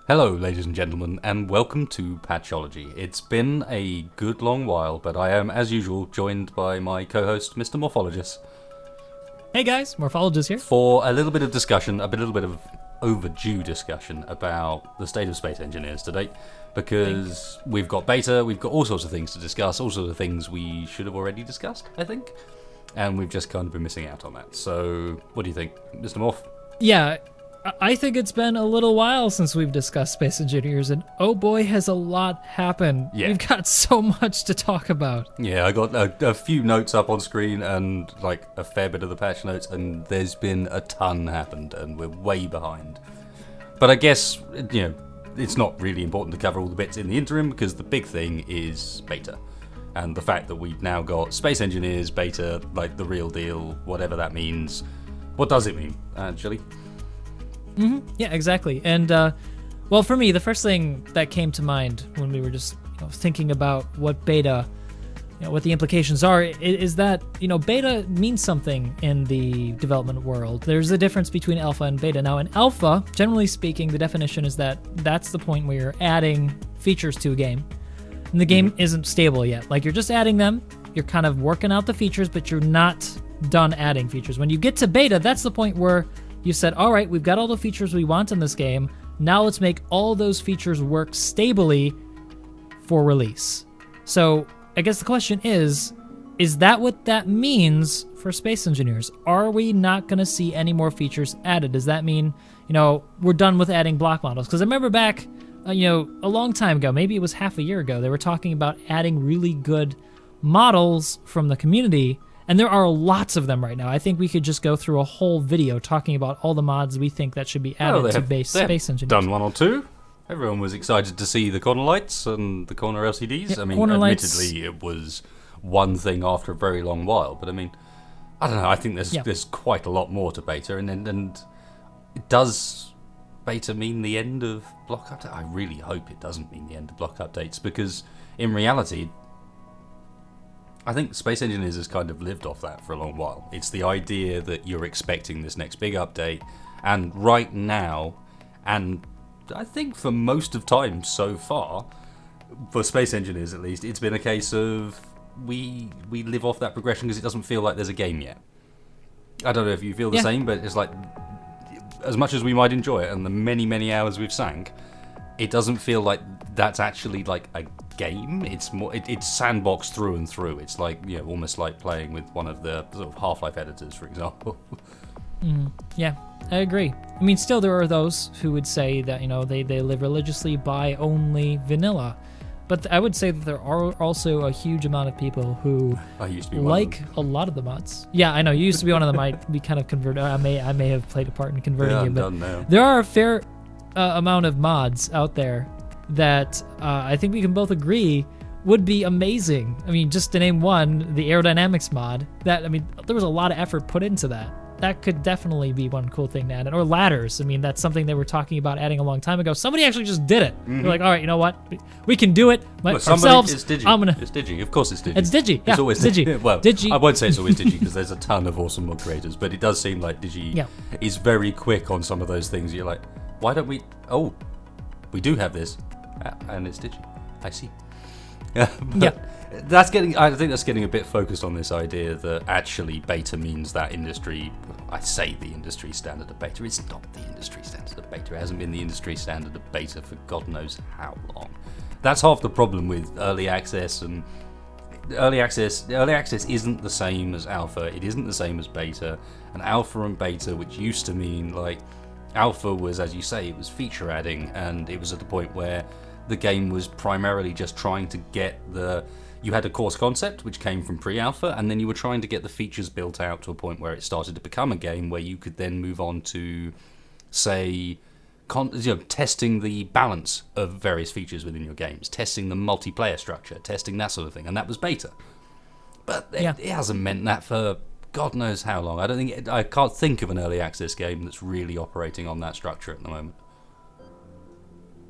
Hello, ladies and gentlemen, and welcome to Patchology. It's been a good long while, but I am, as usual, joined by my co-host, Mr. Morphologist, Hey guys, Morphologist here. for a little bit of discussion, a little bit of overdue discussion about the state of space engineers today, because we've got beta, we've got all sorts of things to discuss, all sorts of things we should have already discussed, I think, and we've just kind of been missing out on that. So, what do you think, Mr. Morph? Yeah, I think it's been a little while since we've discussed space engineers, and oh boy, has a lot happened. Yeah. We've got so much to talk about. Yeah, I got a few notes up on screen and like a fair bit of the patch notes, and there's been a ton happened, and we're way behind. But I guess, it's not really important to cover all the bits in the interim because the big thing is beta. And the fact that we've now got space engineers, beta, like the real deal, whatever that means. What does it mean, actually? Yeah, exactly. And, well, for me, the first thing that came to mind when we were just thinking about what beta, what the implications are, is that, beta means something in the development world. There's a difference between alpha and beta. Now, in alpha, generally speaking, the definition is that that's the point where you're adding features to a game. And the game isn't stable yet. Like, you're just adding them, you're kind of working out the features, but you're not done adding features. When you get to beta, that's the point where you said, all right, we've got all the features we want in this game. Now let's make all those features work stably for release. So I guess the question is that what that means for space engineers? Are we not going to see any more features added? Does that mean, we're done with adding block models? Because I remember back, a long time ago, maybe it was half a year ago, they were talking about adding really good models from the community. And there are lots of them right now. I think we could just go through a whole video talking about all the mods we think that should be added to base space engineers. Done one or two. Everyone was excited to see the corner lights and the corner LCDs. Yeah, I mean, corner admittedly, lights. it was one thing after a very long while. But I mean, I don't know. I think there's quite a lot more to beta, and does beta mean the end of block updates? I really hope it doesn't mean the end of block updates, because in reality, I think Space Engineers has kind of lived off that for a long while. It's the idea that you're expecting this next big update, and right now, and I think for most of time so far, for Space Engineers at least, it's been a case of we live off that progression because it doesn't feel like there's a game yet. I don't know if you feel the same, but it's like, as much as we might enjoy it and the many, many hours we've sank, it doesn't feel like that's actually like a game. It's more, it's sandbox through and through. It's like, almost like playing with one of the sort of Half-Life editors, for example. Yeah, I agree. I mean, still there are those who would say that, they live religiously by only vanilla. But I would say that there are also a huge amount of people who I used to be like a lot of the mods. Yeah, I know, you used to be one of them. I'd be kind of converted. I may have played a part in converting you, I'm but done now. there are a fair amount of mods out there that I think we can both agree would be amazing. I mean, just to name one, the aerodynamics mod, there was a lot of effort put into that. That could definitely be one cool thing to add. Or ladders. I mean, that's something they were talking about adding a long time ago. Somebody actually just did it. They're like, all right, you know what? We can do it ourselves. It's Digi. It's Digi. Of course it's Digi. It's Digi. Yeah, it's always Digi. Well, Digi. I won't say it's always Digi because there's a ton of awesome mod creators, but it does seem like Digi is very quick on some of those things. You're like, why don't we... Oh, we do have this. And it's Digi. I see. I think that's getting a bit focused on this idea that actually beta means that industry. I say the industry standard of beta. It's not the industry standard of beta. It hasn't been the industry standard of beta for God knows how long. That's half the problem with early access, and early access isn't the same as alpha. It isn't the same as beta. And alpha and beta, which used to mean like alpha was, as you say, it was feature adding, and it was at the point where the game was primarily just trying to get you had a course concept which came from pre-alpha, and then you were trying to get the features built out to a point where it started to become a game where you could then move on to, say, testing the balance of various features within your games, testing the multiplayer structure, testing that sort of thing, and that was beta. But it hasn't meant that for God knows how long. I can't think of an early access game that's really operating on that structure at the moment.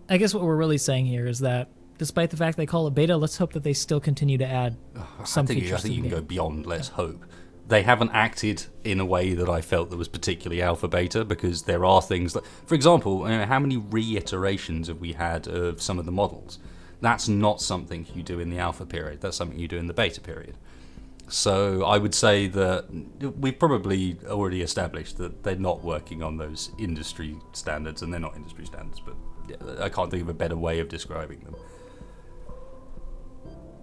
I guess what we're really saying here is that despite the fact they call it beta, let's hope that they still continue to add some features. I think you can go beyond let's hope. they haven't acted in a way that I felt that was particularly alpha beta, because there are things that, for example, how many reiterations have we had of some of the models? That's not something you do in the alpha period. That's something you do in the beta period. So I would say that we've probably already established that they're not working on those industry standards, and they're not industry standards, but I can't think of a better way of describing them.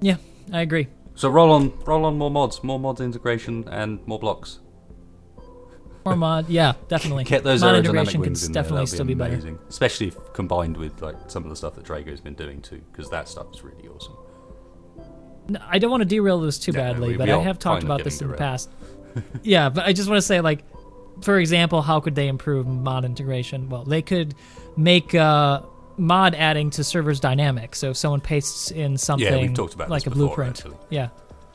Yeah, I agree. So roll on more mods integration, and more blocks. More mod, yeah, definitely. Get those mod aerodynamic integration wings can in there. definitely That'd still be better. amazing. Especially if combined with like some of the stuff that Drago's been doing too, because that stuff is really awesome. No, I don't want to derail this too badly, but I have talked about this in the past. Yeah, but I just want to say, like, for example, how could they improve mod integration? Well, they could make mod adding to servers dynamic. So if someone pastes in something we've talked about like this a before, blueprint, actually. yeah.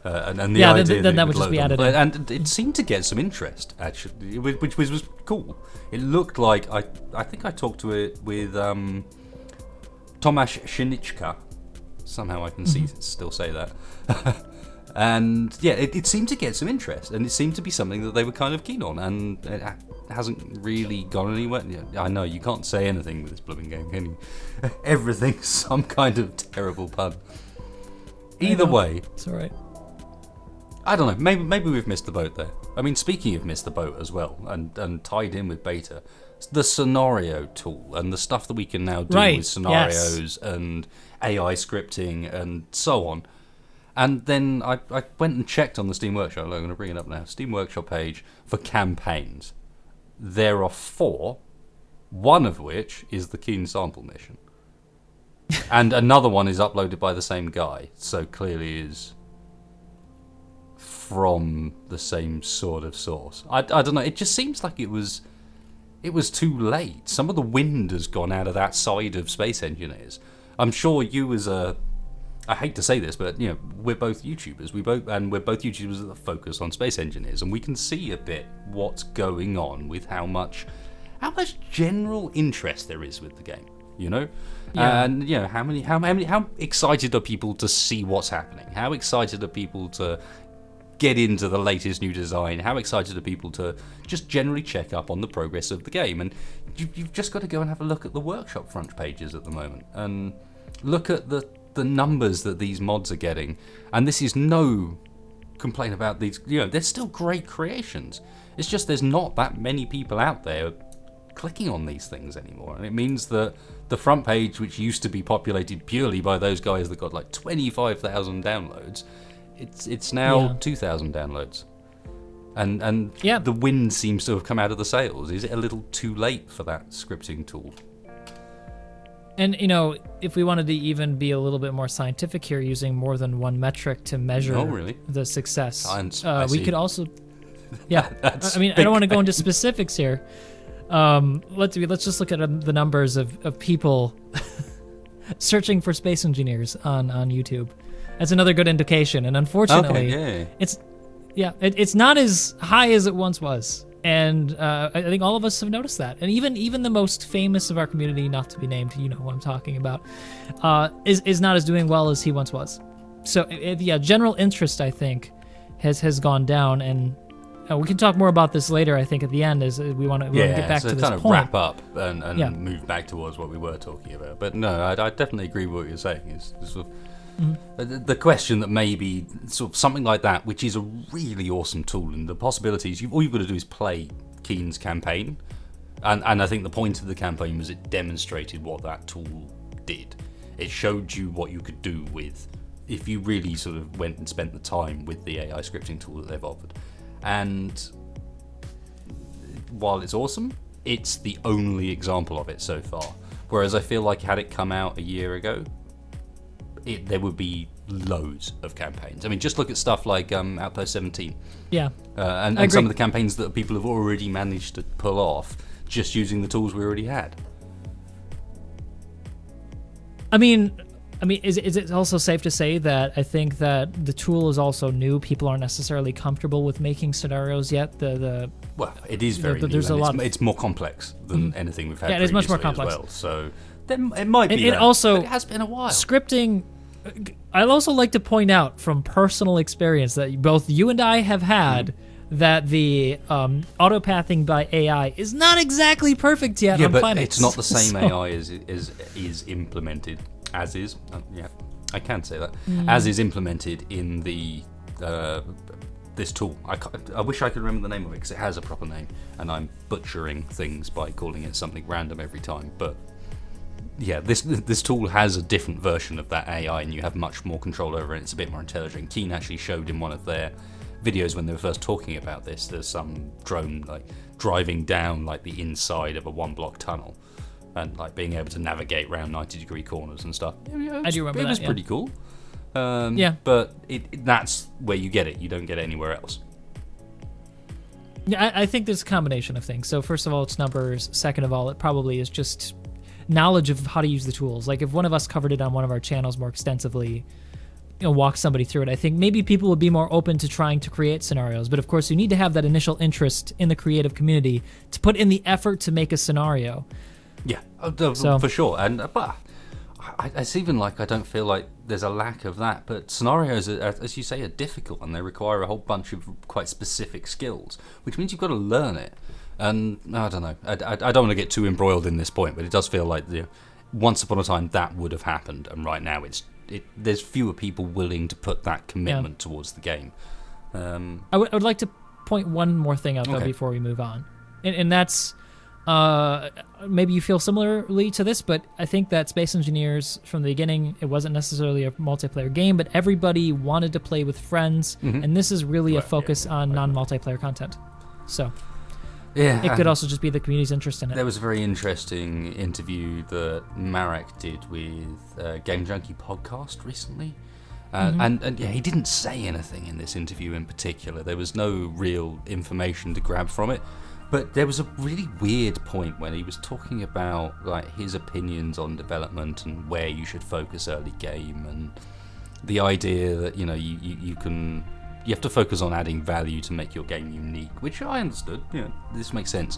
And the Yeah, idea then that would you just be load added on- in. And it seemed to get some interest, actually, which was cool. It looked like, I think I talked to it with Tomasz Shinichka. Somehow I can still say that. And yeah, it seemed to get some interest, and it seemed to be something that they were kind of keen on, and it hasn't really gone anywhere. Yeah, I know, you can't say anything with this blooming game, can you? Everything's some kind of terrible pun. Either way, it's all right. I don't know, maybe we've missed the boat there. I mean, speaking of missed the boat as well, and tied in with beta, the scenario tool and the stuff that we can now do with scenarios and AI scripting and so on. And then I went and checked on the Steam Workshop, I'm going to bring it up now, Steam Workshop page for campaigns. There are 4, one of which is the Keen Sample mission. And another one is uploaded by the same guy, so clearly is from the same sort of source. I don't know, it just seems like it was too late. Some of the wind has gone out of that side of Space Engineers. I'm sure you as I hate to say this, but you know, we're both YouTubers. We're both YouTubers that focus on Space Engineers, and we can see a bit what's going on with how much general interest there is with the game. You know, and you know how excited are people to see what's happening? How excited are people to get into the latest new design? How excited are people to just generally check up on the progress of the game? And you've just got to go and have a look at the workshop front pages at the moment, and look at the numbers that these mods are getting. And this is no complaint about these, you know, they're still great creations. It's just there's not that many people out there clicking on these things anymore, and it means that the front page, which used to be populated purely by those guys that got like 25,000 downloads, it's now 2,000 downloads, and the wind seems to have come out of the sails. Is it a little too late for that scripting tool? And you know, if we wanted to even be a little bit more scientific here, using more than one metric to measure the success, science, we could also, I mean, I don't want to go into specifics here. Let's just look at the numbers of people searching for Space Engineers on YouTube. That's another good indication, and unfortunately, it's not as high as it once was. And I think all of us have noticed that. And even the most famous of our community, not to be named, you know what I'm talking about, is not as doing well as he once was. So general interest, I think, has gone down, and we can talk more about this later. I think at the end, as we want to get back to this kind of point. wrap up and move back towards what we were talking about. But no, I definitely agree with what you're saying. Is sort of the question that maybe sort of something like that, which is a really awesome tool, and the possibilities. All you've got to do is play Keen's campaign, and I think the point of the campaign was it demonstrated what that tool did. It showed you what you could do with if you really sort of went and spent the time with the AI scripting tool that they've offered. And while it's awesome, it's the only example of it so far. Whereas I feel like had it come out a year ago, there would be loads of campaigns. I mean, just look at stuff like Outpost 17. Yeah. And some of the campaigns that people have already managed to pull off just using the tools we already had. I mean, is it also safe to say that I think that the tool is also new? People aren't necessarily comfortable with making scenarios yet. Well, it is very new. There's a lot. It's more complex than anything we've had. Yeah, it is much more complex. As well. So then it might be. And also, but it has been a while. Scripting. I'd also like to point out from personal experience that both you and I have had that the autopathing by AI is not exactly perfect yet on but planets. it's not the same AI as is implemented as is. I can say that as is implemented in the this tool. I wish I could remember the name of it because it has a proper name, and I'm butchering things by calling it something random every time. But yeah, this tool has a different version of that AI, and you have much more control over it. It's a bit more intelligent. Keen actually showed in one of their videos when they were first talking about this. There's some drone like driving down like the inside of a 1-block tunnel, and like being able to navigate around 90-degree corners and stuff. I do remember that. It was pretty cool. Yeah, but that's where you get it. You don't get it anywhere else. Yeah, I think there's a combination of things. So first of all, it's numbers. Second of all, it probably is just knowledge of how to use the tools. Like if one of us covered it on one of our channels more extensively, walk somebody through it, I think maybe people would be more open to trying to create scenarios. But of course, you need to have that initial interest in the creative community to put in the effort to make a scenario. Yeah, for sure. And but it's even like I don't feel like there's a lack of that. But scenarios, as you say, are difficult and they require a whole bunch of quite specific skills, which means you've got to learn it. And I don't know. I don't want to get too embroiled in this point, but it does feel like once upon a time that would have happened, and right now there's fewer people willing to put that commitment towards the game. I would like to point one more thing out though before we move on, and that's maybe you feel similarly to this, but I think that Space Engineers from the beginning, it wasn't necessarily a multiplayer game, but everybody wanted to play with friends, and this is really a focus on non-multiplayer content. So. Yeah, it could also just be the community's interest in it. There was a very interesting interview that Marek did with Game Junkie podcast recently. And yeah, he didn't say anything in this interview in particular. There was no real information to grab from it. But there was a really weird point when he was talking about like his opinions on development and where you should focus early game, and the idea that you have to focus on adding value to make your game unique, which I understood. This makes sense.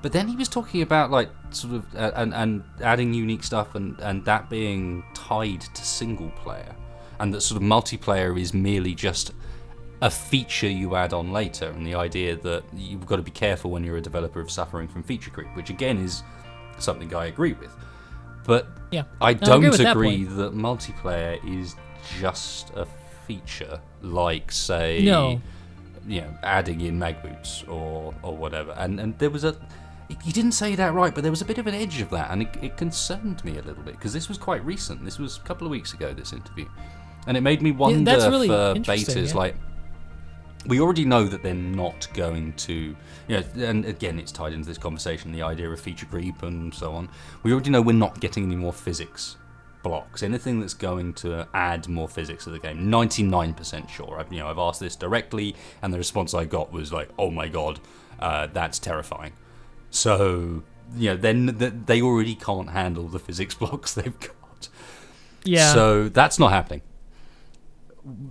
But then he was talking about like sort of and adding unique stuff and that being tied to single player, and that sort of multiplayer is merely just a feature you add on later, and the idea that you've got to be careful when you're a developer of suffering from feature creep, which again is something I agree with. But I don't agree that multiplayer is just a feature, like say adding in mag boots or whatever, and there was he didn't say that right, but there was a bit of an edge of that, and it concerned me a little bit because this was quite recent. This was a couple of weeks ago, this interview, and it made me wonder really for betas like, we already know that they're not going to, and again it's tied into this conversation, the idea of feature creep and so on. We already know we're not getting any more physics blocks, anything that's going to add more physics to the game. 99% sure. I've asked this directly, and the response I got was like, "Oh my god, that's terrifying." So then they already can't handle the physics blocks they've got. Yeah. So that's not happening.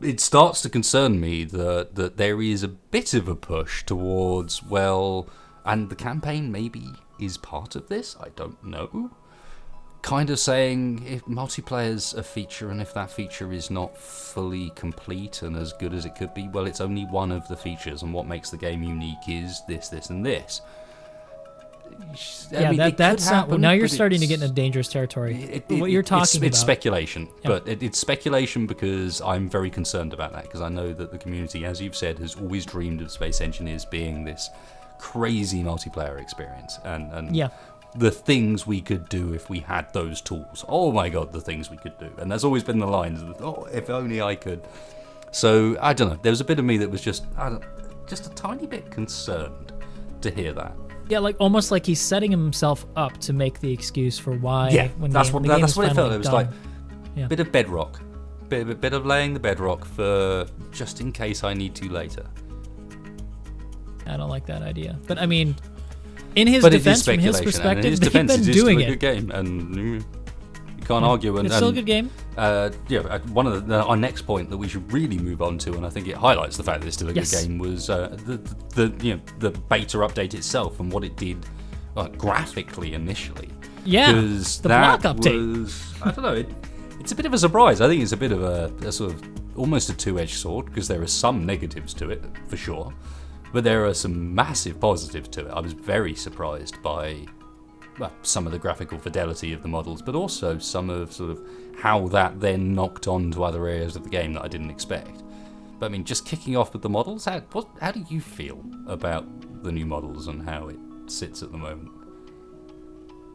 It starts to concern me that there is a bit of a push towards and the campaign maybe is part of this. I don't know. Kind of saying if multiplayer's a feature, and if that feature is not fully complete and as good as it could be, it's only one of the features, and what makes the game unique is this, this, and this. That's not. Now you're starting to get into dangerous territory. What you're talking about. It's speculation, but it's speculation because I'm very concerned about that, because I know that the community, as you've said, has always dreamed of Space Engineers being this crazy multiplayer experience, and the things we could do if we had those tools. Oh my god, the things we could do. And there's always been the lines of, if only I could. So, I don't know, there was a bit of me that was just a tiny bit concerned to hear that. Yeah, almost like he's setting himself up to make the excuse for why. Yeah, that's what it felt. It was like a bit of bedrock. Bit of laying the bedrock for just in case I need to later. I don't like that idea. But I mean, in his defense, from his perspective, they've been doing it. It's still a good game, and you can't argue. And it's still a good game. One of our next point that we should really move on to, and I think it highlights the fact that it's still a good game, was the beta update itself and what it did graphically initially. Yeah, the block update. I don't know. It's a bit of a surprise. I think it's a bit of a sort of almost a two-edged sword, because there are some negatives to it for sure. But there are some massive positives to it. I was very surprised by some of the graphical fidelity of the models, but also some of sort of how that then knocked on to other areas of the game that I didn't expect. But I mean, just kicking off with the models, how do you feel about the new models and how it sits at the moment?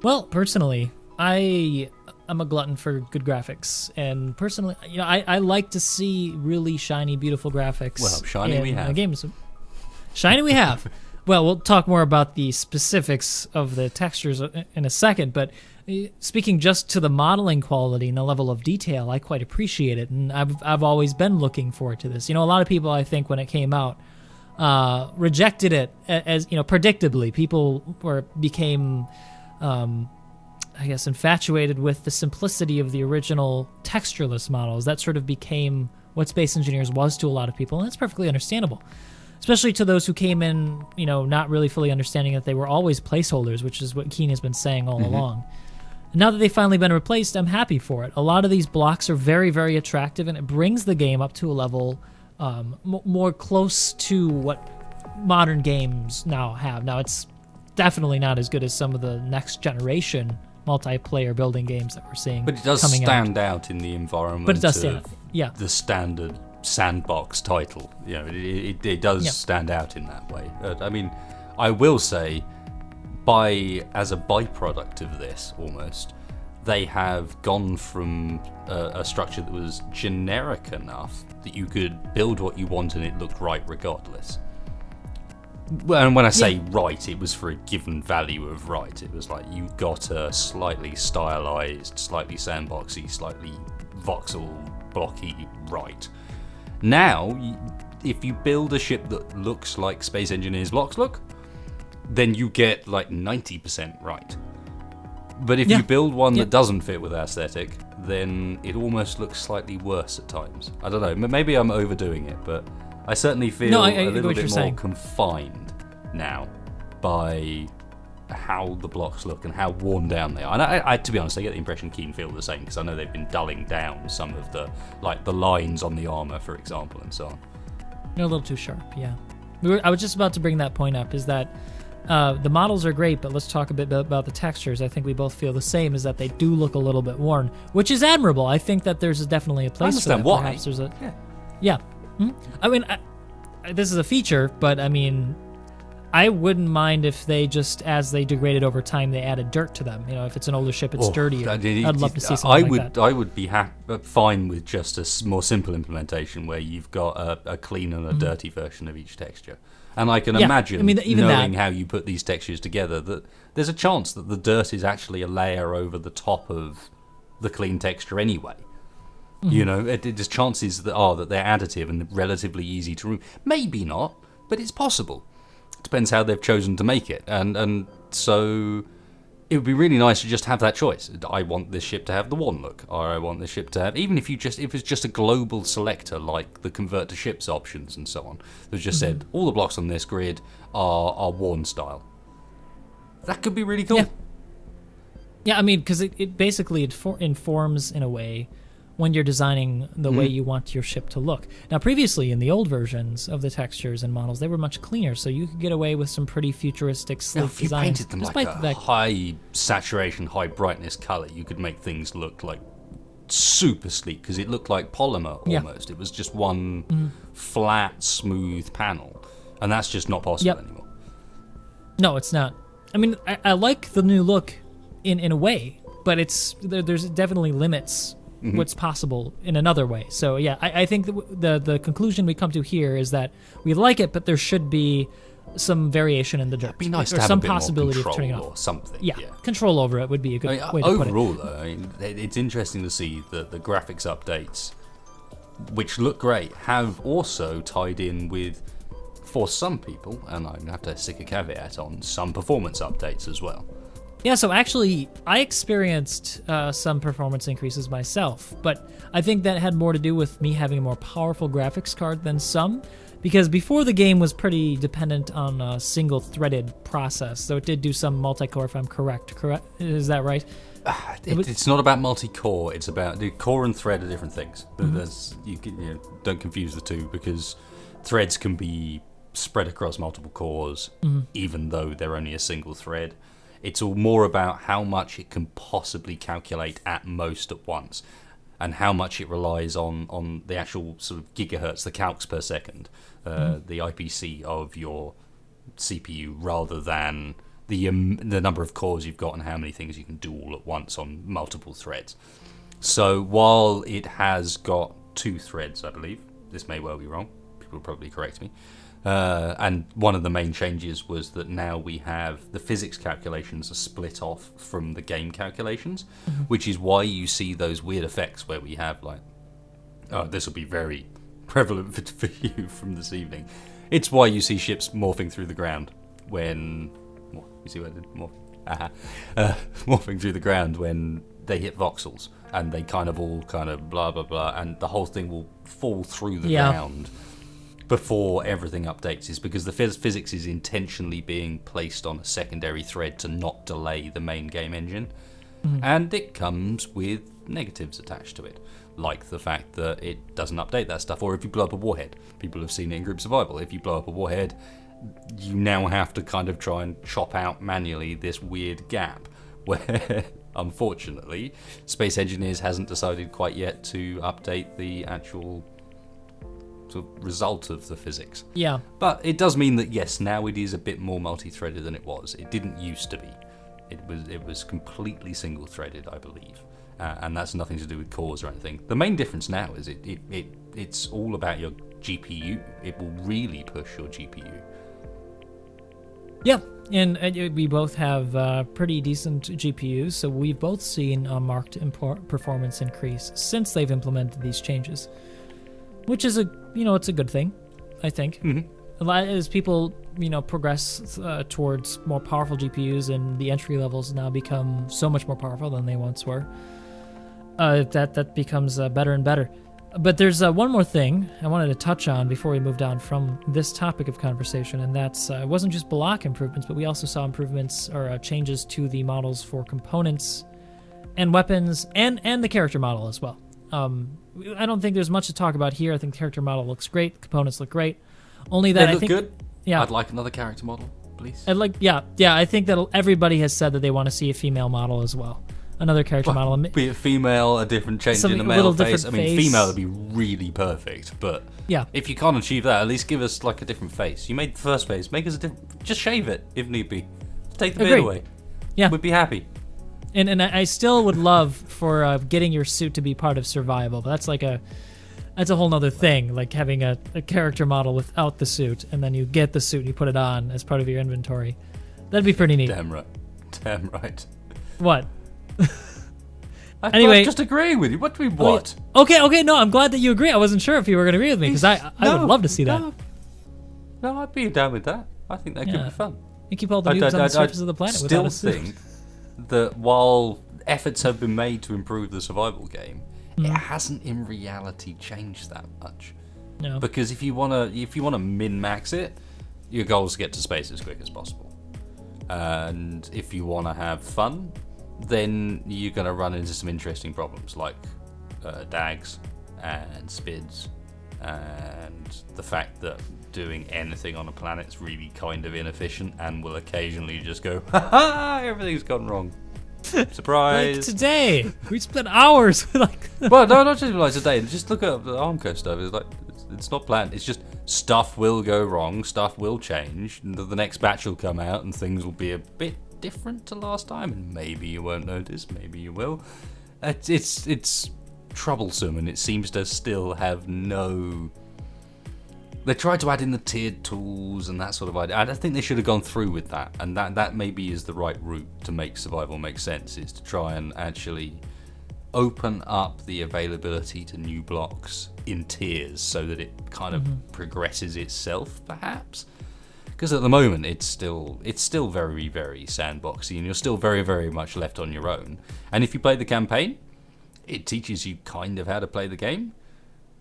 Well, personally, I'm a glutton for good graphics, and personally, I like to see really shiny, beautiful graphics. Well, shiny we have. Games. Shiny we have. Well, we'll talk more about the specifics of the textures in a second, but speaking just to the modeling quality and the level of detail, I quite appreciate it, and I've always been looking forward to this. A lot of people, I think, when it came out, rejected it as, predictably. People became, I guess, infatuated with the simplicity of the original textureless models. That sort of became what Space Engineers was to a lot of people, and that's perfectly understandable. Especially to those who came in, not really fully understanding that they were always placeholders, which is what Keen has been saying all along. And now that they've finally been replaced, I'm happy for it. A lot of these blocks are very, very attractive, and it brings the game up to a level more close to what modern games now have. Now, it's definitely not as good as some of the next generation multiplayer building games that we're seeing. But it does stand out in the environment. But it does stand out. Yeah. The standard sandbox title, it does stand out in that way. I mean, I will say, as a byproduct of this, almost, they have gone from a structure that was generic enough that you could build what you want and it looked right regardless. Well, and when I say right, it was for a given value of right. It was like you got a slightly stylized, slightly sandboxy, slightly voxel blocky right. Now, if you build a ship that looks like Space Engineers blocks look, then you get like 90% right. But if you build one that doesn't fit with aesthetic, then it almost looks slightly worse at times. I don't know, maybe I'm overdoing it, but I certainly feel a little bit more confined now by how the blocks look and how worn down they are. And I to be honest, I get the impression Keen feel the same, because I know they've been dulling down some of the lines on the armor, for example, and so on. They're a little too sharp, yeah. I was just about to bring that point up, is that the models are great, but let's talk a bit about the textures. I think we both feel the same, is that they do look a little bit worn, which is admirable. I think that there's definitely a place for that. Why. Perhaps there's a... Yeah. Mm-hmm. I mean, this is a feature, but I mean, I wouldn't mind if they just, as they degraded over time, they added dirt to them. If it's an older ship, it's dirtier. I'd love to see something like that. I would be fine with just a more simple implementation where you've got a clean and a dirty version of each texture. And I can imagine, knowing how you put these textures together, that there's a chance that the dirt is actually a layer over the top of the clean texture anyway. There's chances that they're additive and relatively easy to remove. Maybe not, but it's possible. It depends how they've chosen to make it, and so it would be really nice to just have that choice. I want this ship to have the one look, or I want this ship to have, even if it's just a global selector like the convert to ships options and so on, that just said all the blocks on this grid are worn style. That could be really cool. Yeah, I mean, because it basically informs in a way when you're designing the way you want your ship to look. Now, previously, in the old versions of the textures and models, they were much cleaner, so you could get away with some pretty futuristic, sleek designs. If you painted them like a high saturation, high brightness color, you could make things look like super sleek, because it looked like polymer almost. It was just one flat, smooth panel, and that's just not possible anymore. No, it's not. I mean, I like the new look in a way, but there's definitely limits what's possible in another way. So yeah, I think the conclusion we come to here is that we like it, but there should be some variation in the dirt. It'd be nice to have some a bit possibility more control of turning it off or something. Yeah, control over it would be a good way to put it. Overall, though, it's interesting to see that the graphics updates, which look great, have also tied in with, for some people, and I'm gonna have to stick a caveat on, some performance updates as well. Yeah, so actually, I experienced some performance increases myself, but I think that had more to do with me having a more powerful graphics card than some, because before the game was pretty dependent on a single-threaded process, so it did do some multi-core, if I'm correct. Is that right? It's not about multi-core, it's about... The core and thread are different things. Don't confuse the two, because threads can be spread across multiple cores, even though they're only a single thread. It's all more about how much it can possibly calculate at most at once, and how much it relies on the actual sort of gigahertz, the calcs per second, the IPC of your CPU, rather than the number of cores you've got and how many things you can do all at once on multiple threads. So while it has got 2 threads, I believe, this may well be wrong, people will probably correct me, and one of the main changes was that now we have the physics calculations are split off from the game calculations, which is why you see those weird effects where we have like, oh, this will be very prevalent for you from this evening. It's why you see ships morphing through the ground when, you see what I did? Morphing through the ground when they hit voxels, and they kind of blah blah blah, and the whole thing will fall through the ground before everything updates, is because the physics is intentionally being placed on a secondary thread to not delay the main game engine. And it comes with negatives attached to it, like the fact that it doesn't update that stuff, or if you blow up a warhead. People have seen it in group survival. If you blow up a warhead, you now have to kind of try and chop out manually this weird gap where unfortunately Space Engineers hasn't decided quite yet to update the actual sort of result of the physics. Yeah. But it does mean that yes, now it is a bit more multi-threaded than it was. It didn't used to be. It was completely single-threaded, I believe, and that's nothing to do with cores or anything. The main difference now is it's all about your GPU. It will really push your GPU. Yeah, and we both have pretty decent GPUs, so we've both seen a marked performance increase since they've implemented these changes, which is it's a good thing, I think. A lot as people progress towards more powerful GPUs, and the entry levels now become so much more powerful than they once were. That becomes better and better. But there's one more thing I wanted to touch on before we moved on from this topic of conversation, and that's it wasn't just block improvements, but we also saw improvements or changes to the models for components and weapons and the character model as well. I don't think there's much to talk about here. I think the character model looks great. The components look great. Only that they look good. Yeah, I'd like another character model, please. I think that everybody has said that they want to see a female model as well. Another character model. Be it female, a different change in the male face. I mean, female would be really perfect, but if you can't achieve that, at least give us like a different face. You made the first face, make us a different. Just shave it if need be. Take the beard away. Yeah, we'd be happy. And I still would love for getting your suit to be part of survival, but that's a whole nother thing. Like having a character model without the suit, and then you get the suit and you put it on as part of your inventory. That'd be pretty neat. Damn right. What? Anyway, just agreeing with you. What do we want? Okay. No, I'm glad that you agree. I wasn't sure if you were going to agree with me because I would love to see that. No, I'd be down with that. I think that could be fun. You keep all the noobs on the surface of the planet without a suit. Still think that while efforts have been made to improve the survival game, it hasn't in reality changed that much. No. Because if you wanna min-max it, your goal is to get to space as quick as possible. And if you wanna have fun, then you're gonna run into some interesting problems like DAGs and SPIDs, and the fact that doing anything on a planet's really kind of inefficient and will occasionally just go, ha, everything's gone wrong. Surprise! Like today, we spent hours Well, no, not just like today. Just look at the Armco stuff. It's like it's not planned. It's just stuff will go wrong. Stuff will change. The next batch will come out, and things will be a bit different to last time. And maybe you won't notice. Maybe you will. It's troublesome, and it seems to still have no. They tried to add in the tiered tools and that sort of idea. I think they should have gone through with that, and that maybe is the right route to make survival make sense, is to try and actually open up the availability to new blocks in tiers so that it kind of progresses itself, perhaps. Because at the moment it's still very, very sandboxy, and you're still very, very much left on your own. And if you play the campaign, it teaches you kind of how to play the game,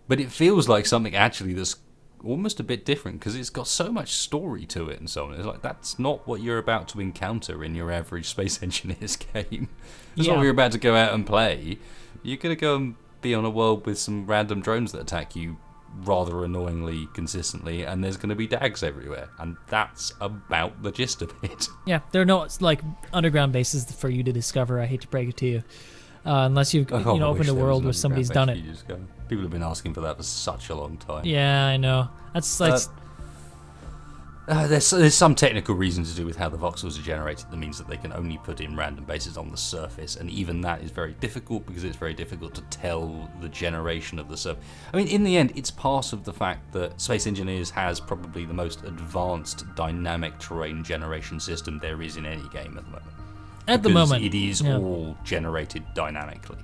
but it feels like something actually that's almost a bit different because it's got so much story to it and so on. It's like that's not what you're about to encounter in your average Space Engineers game. That's not what you're about to go out and play. You're going to go and be on a world with some random drones that attack you rather annoyingly consistently, and there's going to be dags everywhere, and that's about the gist of it. Yeah, there are no like underground bases for you to discover. I hate to break it to you, unless you've opened a world where somebody's done it. People have been asking for that for such a long time. Yeah, I know. That's like. There's some technical reason to do with how the voxels are generated that means that they can only put in random bases on the surface, and even that is very difficult because it's very difficult to tell the generation of the surface. I mean, in the end, it's part of the fact that Space Engineers has probably the most advanced dynamic terrain generation system there is in any game at the moment. At the moment, it is all generated dynamically.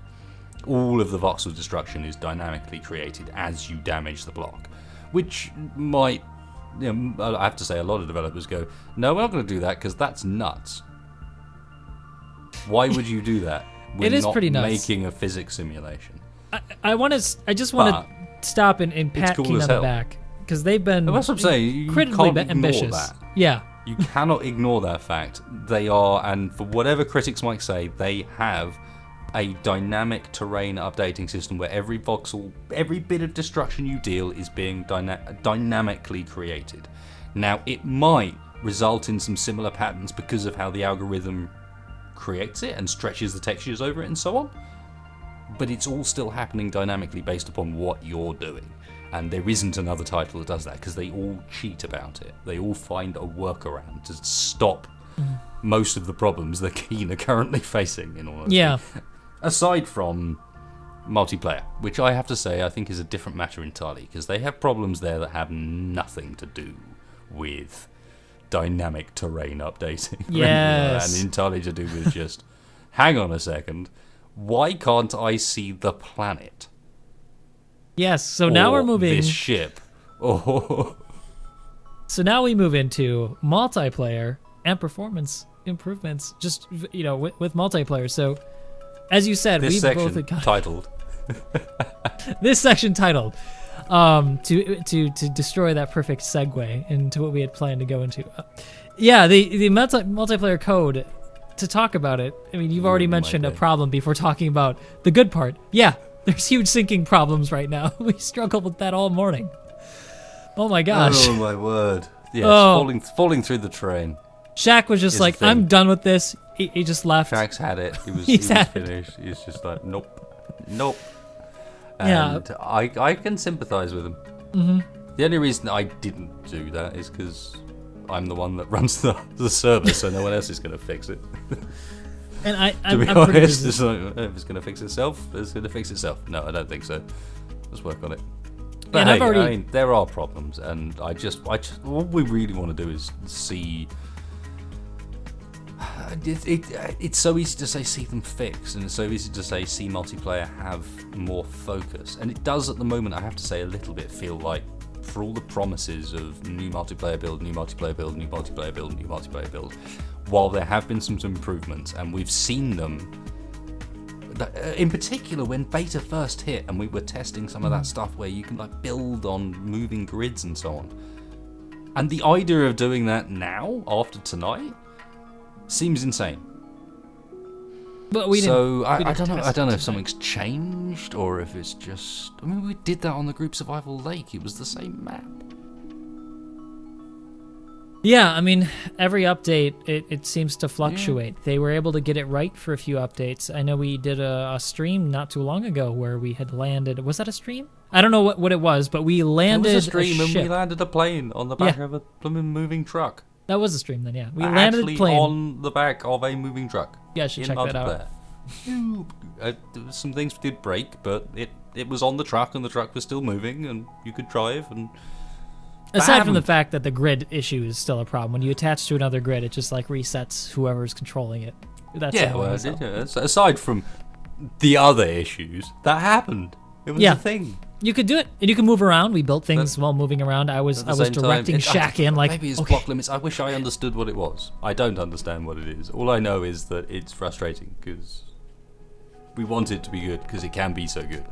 All of the voxel destruction is dynamically created as you damage the block, which might... I have to say, a lot of developers go, no, we're not going to do that because that's nuts. Why would you do that? We're it is not pretty nuts. Making a physics simulation. I just want to stop and pat cool Keen on the back because they've been that's what I'm saying. You incredibly can't ambitious. Ignore that. Yeah, you cannot ignore that fact. They are, and for whatever critics might say, they have a dynamic terrain updating system where every voxel, every bit of destruction you deal is being dynamically created. Now, it might result in some similar patterns because of how the algorithm creates it and stretches the textures over it and so on, but it's all still happening dynamically based upon what you're doing. And there isn't another title that does that because they all cheat about it. They all find a workaround to stop most of the problems that Keen are currently facing, in all honesty. Yeah. Aside from multiplayer, which I have to say I think is a different matter entirely, because they have problems there that have nothing to do with dynamic terrain updating. Yes. And entirely to do with just, hang on a second, why can't I see the planet? Yes, so now we're moving... this ship. Oh. So now we move into multiplayer and performance improvements, just, with multiplayer. So... As you said, this we section both titled. This section titled, to destroy that perfect segue into what we had planned to go into. The multiplayer code. To talk about it, I mean, you've already mentioned a problem before talking about the good part. Yeah, there's huge syncing problems right now. We struggled with that all morning. Oh my gosh. Oh my word. Yes, falling through the train. Shaq was just like, I'm done with this. He just left. Shaq's had it. He was finished. He's just like, nope. And I can sympathise with him. Mm-hmm. The only reason I didn't do that is because I'm the one that runs the server, so no one else is going to fix it. And to be honest, it's like, if it's going to fix itself, it's going to fix itself. No, I don't think so. Let's work on it. But hey, I mean, there are problems, and I just all we really want to do is see. It's so easy to say see them fixed, and it's so easy to say see multiplayer have more focus, and it does at the moment. I have to say a little bit feel like, for all the promises of new multiplayer build, new multiplayer build, new multiplayer build, new multiplayer build, while there have been some improvements, and we've seen them, in particular when beta first hit, and we were testing some of that stuff where you can like build on moving grids and so on, and the idea of doing that now after tonight seems insane. But I don't know. I don't know if something's changed or if it's just. I mean, we did that on the Group Survival Lake. It was the same map. Yeah, I mean, every update it seems to fluctuate. They were able to get it right for a few updates. I know we did a stream not too long ago where we had landed. Was that a stream? I don't know what it was, but we landed it was a stream ship. And we landed a plane on the back of a blooming moving truck. That was a stream then, yeah. We landed a plane on the back of a moving truck. Yeah, I should check that out. Some things did break, but it was on the truck and the truck was still moving and you could drive. And aside from the fact that the grid issue is still a problem, when you attach to another grid, it just like resets whoever's controlling it. That's aside from the other issues that happened, it was a thing. You could do it, and you can move around. We built things while moving around. I was directing Shaq in like maybe it's block limits. I wish I understood what it was. I don't understand what it is. All I know is that it's frustrating because we want it to be good because it can be so good.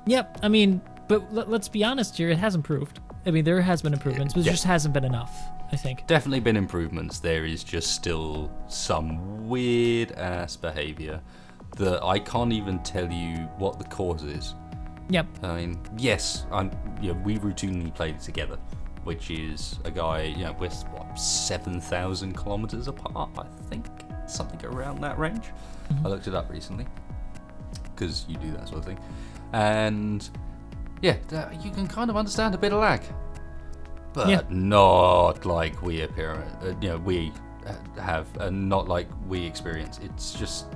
Yep. I mean, but let's be honest here. It has improved. I mean, there has been improvements, but it just hasn't been enough, I think. Definitely been improvements. There is just still some weird ass behavior that I can't even tell you what the cause is. Yep. I mean, yes, we routinely played together, which is a guy, we're 7,000 kilometers apart, I think, something around that range. I looked it up recently because you do that sort of thing, and yeah, you can kind of understand a bit of lag, but not like we appear, we have, and not like we experience. It's just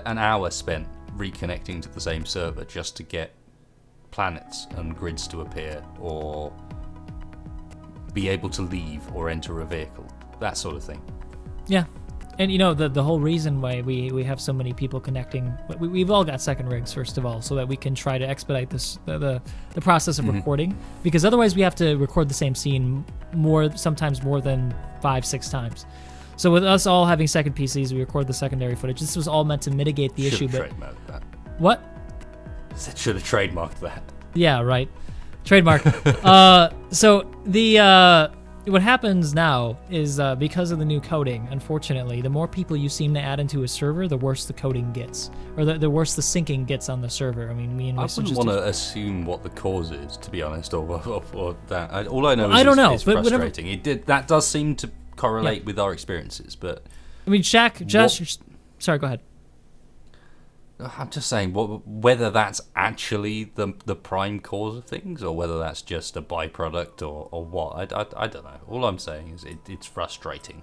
an hour spent reconnecting to the same server just to get planets and grids to appear, or be able to leave or enter a vehicle, that sort of thing. Yeah. And the whole reason why we have so many people connecting, we've all got second rigs, first of all, so that we can try to expedite this the process of recording, because otherwise we have to record the same scene sometimes more than 5-6 times. So with us all having second PCs, we record the secondary footage. This was all meant to mitigate the issue. Should have trademarked that. What? Should have trademarked that. Yeah, right. Trademark. So what happens now is because of the new coding, unfortunately, the more people you seem to add into a server, the worse the coding gets, or the worse the syncing gets on the server. I mean, me and I Winston wouldn't want to assume what the cause is, to be honest, or that. All I know is I don't know, it's but frustrating. That does seem to correlate with our experiences, but I mean, sorry, go ahead. I'm just saying whether that's actually the prime cause of things, or whether that's just a byproduct, or what. I don't know. All I'm saying is it's frustrating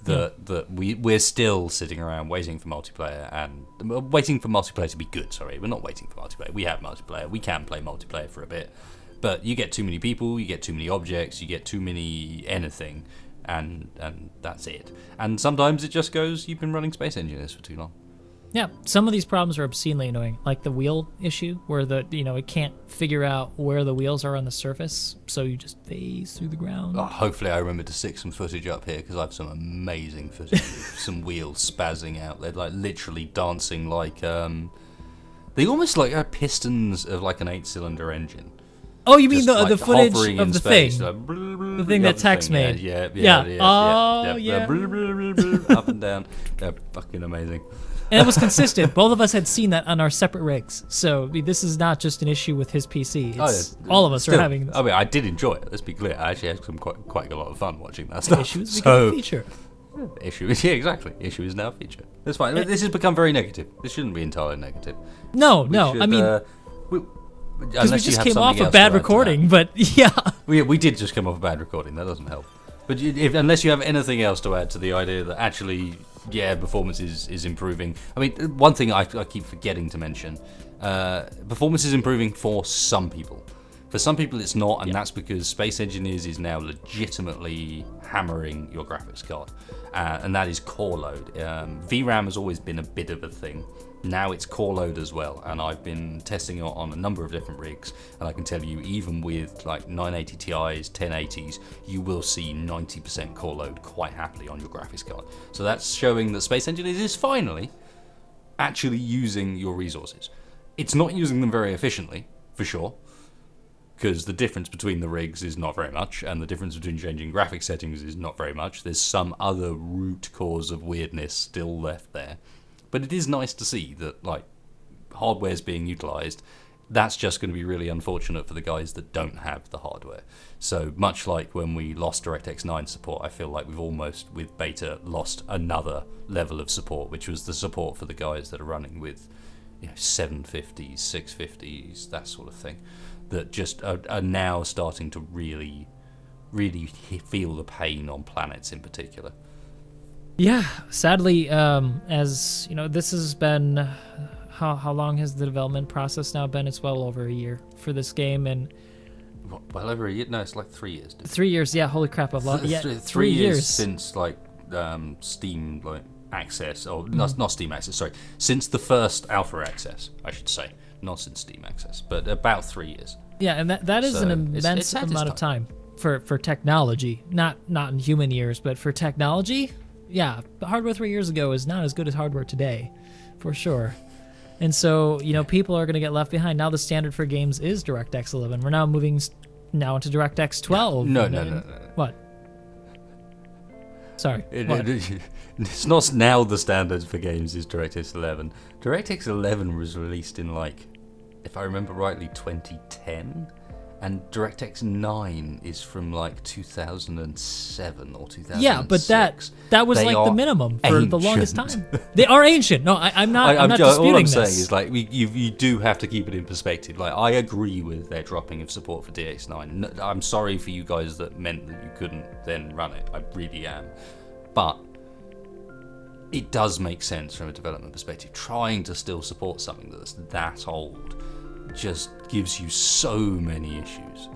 that we're still sitting around waiting for multiplayer, and waiting for multiplayer to be good. Sorry, we're not waiting for multiplayer. We have multiplayer. We can play multiplayer for a bit, but you get too many people, you get too many objects, you get too many anything, and that's it. And sometimes it just goes, you've been running Space Engineers for too long. Yeah, some of these problems are obscenely annoying, like the wheel issue, where it can't figure out where the wheels are on the surface, so you just phase through the ground. Oh, hopefully I remember to stick some footage up here, because I have some amazing footage of some wheels spazzing out. They're like literally dancing like they almost like pistons of like an 8-cylinder engine. Oh, you mean the like footage hovering of in the space, thing? like, The thing that Tex made. Yeah. Oh, yeah. Up and down. They're fucking amazing. And it was consistent. Both of us had seen that on our separate rigs. So this is not just an issue with his PC. It's all of us are having this. I mean, I did enjoy it. Let's be clear. I actually had quite a lot of fun watching that stuff. Issue is becoming a feature. Exactly. Issue is now a feature. That's fine. This has become very negative. This shouldn't be entirely negative. No. I mean, because we just came off a bad recording, but yeah. We did just come off a bad recording. That doesn't help. But unless you have anything else to add to the idea that actually, performance is improving. I mean, one thing I keep forgetting to mention, performance is improving for some people. For some people it's not, and that's because Space Engineers is now legitimately hammering your graphics card, and that is core load. VRAM has always been a bit of a thing. Now it's core load as well, and I've been testing it on a number of different rigs, and I can tell you, even with like 980 Ti's, 1080s, you will see 90% core load quite happily on your graphics card. So that's showing that Space Engineers is finally actually using your resources. It's not using them very efficiently, for sure, because the difference between the rigs is not very much, and the difference between changing graphics settings is not very much. There's some other root cause of weirdness still left there. But it is nice to see that like hardware's being utilized. That's just going to be really unfortunate for the guys that don't have the hardware. So much like when we lost DirectX 9 support, I feel like we've almost, with beta, lost another level of support, which was the support for the guys that are running with 750s, 650s, that sort of thing, that just are now starting to really feel the pain on planets in particular. Yeah, sadly, as you know, this has been how long has the development process now been? It's well over a year for this game, and well over a year. No, it's like 3 years. 3 years, yeah. Holy crap, I've lost. Yeah, 3 years since like Steam access, or not Steam access. Sorry, since the first alpha access, I should say, not since Steam access, but about 3 years. Yeah, and that is an immense amount of time for technology. Not in human years, but for technology. Yeah, hardware 3 years ago is not as good as hardware today, for sure. And so, people are going to get left behind. Now the standard for games is DirectX 11. We're now moving into DirectX 12. No. What? Sorry. It's not now the standard for games is DirectX 11. DirectX 11 was released in like if I remember rightly, 2010. And DirectX 9 is from like 2007 or 2006. Yeah, but that was They like the are minimum for the longest ancient. time. They are ancient. No, I'm not disputing all I'm this. saying is like you do have to keep it in perspective. Like I agree with their dropping of support for DX9. I'm sorry for you guys that meant that you couldn't then run it. I really am. But it does make sense from a development perspective. Trying to still support something that's that old just gives you so many issues.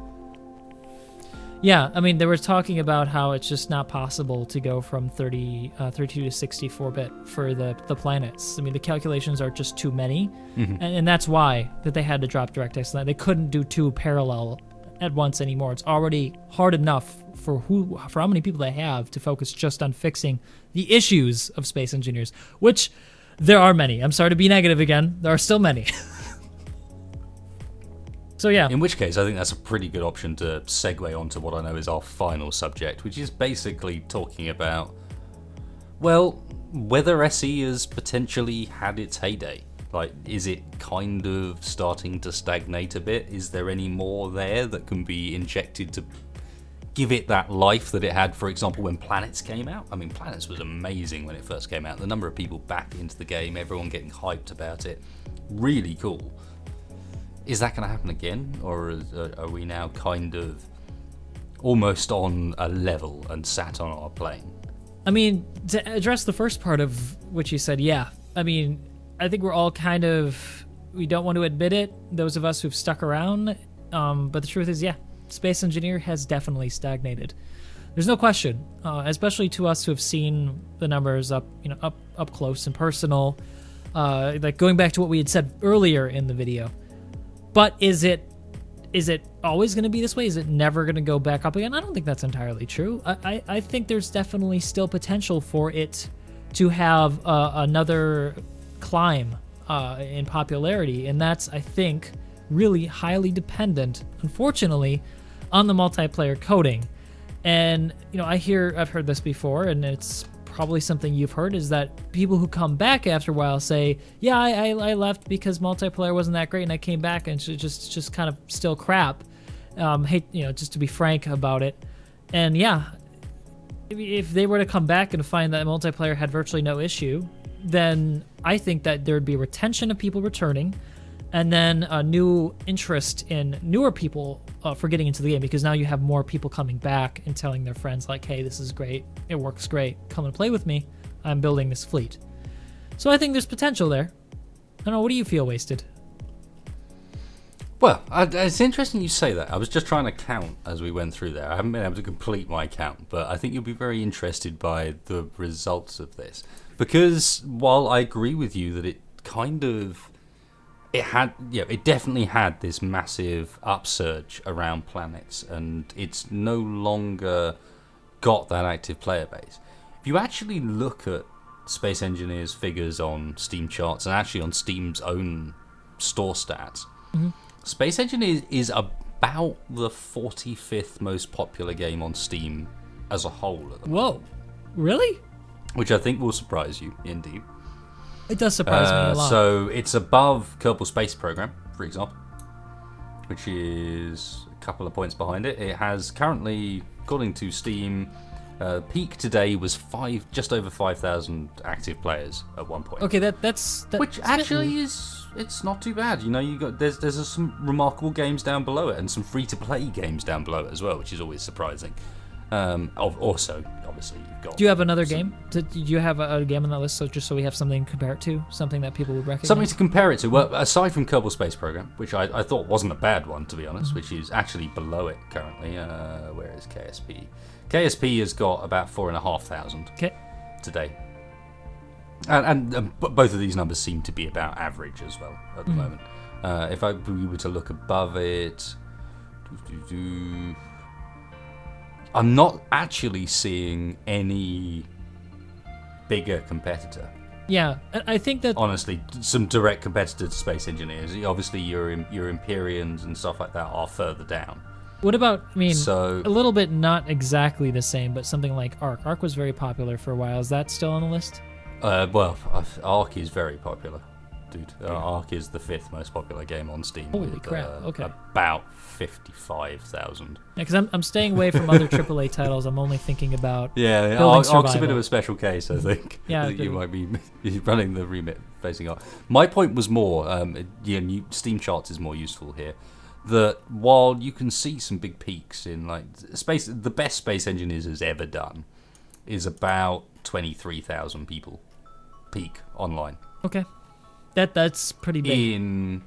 Yeah, I mean, they were talking about how it's just not possible to go from 32 to 64-bit for the planets. I mean, the calculations are just too many, and that's why that they had to drop DirectX 9. They couldn't do two parallel at once anymore. It's already hard enough for how many people they have to focus just on fixing the issues of Space Engineers, which there are many. I'm sorry to be negative again. There are still many. So yeah. In which case, I think that's a pretty good option to segue onto what I know is our final subject, which is basically talking about, well, whether SE has potentially had its heyday. Like, is it kind of starting to stagnate a bit? Is there any more there that can be injected to give it that life that it had, for example, when Planets came out? I mean, Planets was amazing when it first came out. The number of people back into the game, everyone getting hyped about it. Really cool. Is that going to happen again, or are we now kind of almost on a level and sat on our plane? I mean, to address the first part of which you said, yeah. I mean, I think we're all kind of, we don't want to admit it, those of us who've stuck around, but the truth is, yeah, Space Engineer has definitely stagnated. There's no question, especially to us who have seen the numbers up close and personal, like going back to what we had said earlier in the video. But is it always going to be this way? Is it never going to go back up again? I don't think that's entirely true. I think there's definitely still potential for it to have another climb in popularity, and that's, I think, really highly dependent, unfortunately, on the multiplayer coding. And I've heard this before, and it's probably something you've heard, is that people who come back after a while say, yeah, I left because multiplayer wasn't that great, and I came back and it's just kind of still crap. Just to be frank about it. And yeah, if they were to come back and find that multiplayer had virtually no issue, then I think that there'd be retention of people returning, and then a new interest in newer people for getting into the game, because now you have more people coming back and telling their friends, like, hey, this is great, it works great, come and play with me, I'm building this fleet. So I think there's potential there. I don't know, what do you feel, Wasted? Well, it's interesting you say that. I was just trying to count as we went through there. I haven't been able to complete my count, but I think you'll be very interested by the results of this. Because while I agree with you that it definitely had this massive upsurge around Planets, and it's no longer got that active player base. If you actually look at Space Engineer's figures on Steam charts and actually on Steam's own store stats, Space Engineer is about the 45th most popular game on Steam as a whole at the moment. Whoa, really? Which I think will surprise you, indeed. It does surprise me a lot. So it's above Kerbal Space Program, for example, which is a couple of points behind it. It has currently, according to Steam, peak today was just over 5,000 active players at one point. Okay, that's which actually it's not too bad. There's some remarkable games down below it, and some free-to-play games down below it as well, which is always surprising. Also, obviously, you've got... Do you have another game? Do you have a game on that list, just so we have something to compare it to? Something that people would recognize? Something to compare it to. Well, aside from Kerbal Space Program, which I thought wasn't a bad one, to be honest, which is actually below it currently. Where is KSP? KSP has got about 4,500 today. And both of these numbers seem to be about average as well at the moment. If we were to look above it... I'm not actually seeing any bigger competitor. Yeah, I think that... Honestly, some direct competitors to Space Engineers. Obviously, your Empyreans and stuff like that are further down. What about, a little bit not exactly the same, but something like Ark. Ark was very popular for a while. Is that still on the list? Well, Ark is very popular. dude. Ark is the 5th most popular game on Steam. Holy with, crap, okay. About 55,000. Yeah, because I'm staying away from other AAA titles. I'm only thinking about Yeah, building Ark's a bit survival. of a special case, I think. Yeah, you might be running the remit facing Ark. My point was more, Steam charts is more useful here. That while you can see some big peaks in like space, the best Space Engineers has ever done is about 23,000 people peak online. Okay, that's pretty big.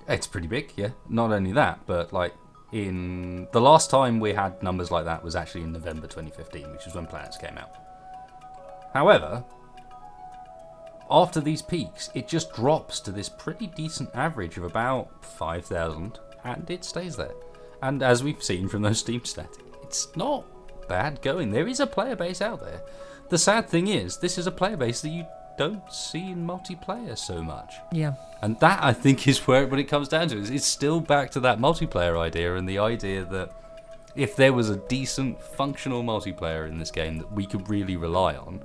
It's pretty big, yeah. Not only that, but like in the last time we had numbers like that was actually in November 2015, which is when Planets came out. However, after these peaks, it just drops to this pretty decent average of about 5,000, and it stays there. And as we've seen from those Steam stats, it's not bad going. There is a player base out there. The sad thing is, this is a player base that you don't see in multiplayer so much. Yeah. And that, I think, is where when it comes down to it. It's still back to that multiplayer idea, and the idea that if there was a decent, functional multiplayer in this game that we could really rely on,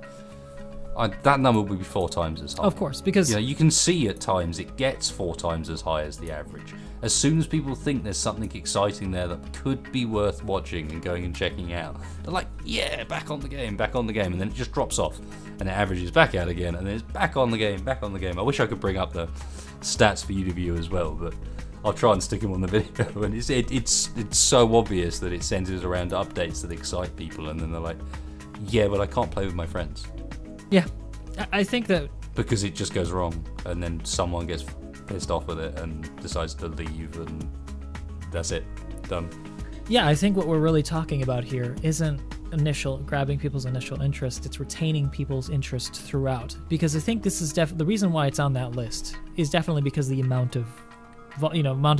that number would be 4 times as high. Of course, because you can see at times it gets 4 times as high as the average. As soon as people think there's something exciting there that could be worth watching and going and checking out, they're like, yeah, back on the game, and then it just drops off, and it averages back out again, and then it's back on the game. I wish I could bring up the stats for you to view as well, but I'll try and stick them on the video. And it's so obvious that it centers around updates that excite people, and then they're like, yeah, but I can't play with my friends. Yeah, I think that because it just goes wrong, and then someone gets pissed off with it and decides to leave, and that's it, done. Yeah, I think what we're really talking about here isn't grabbing people's initial interest, it's retaining people's interest throughout. Because I think this is the reason why it's on that list is definitely because of the amount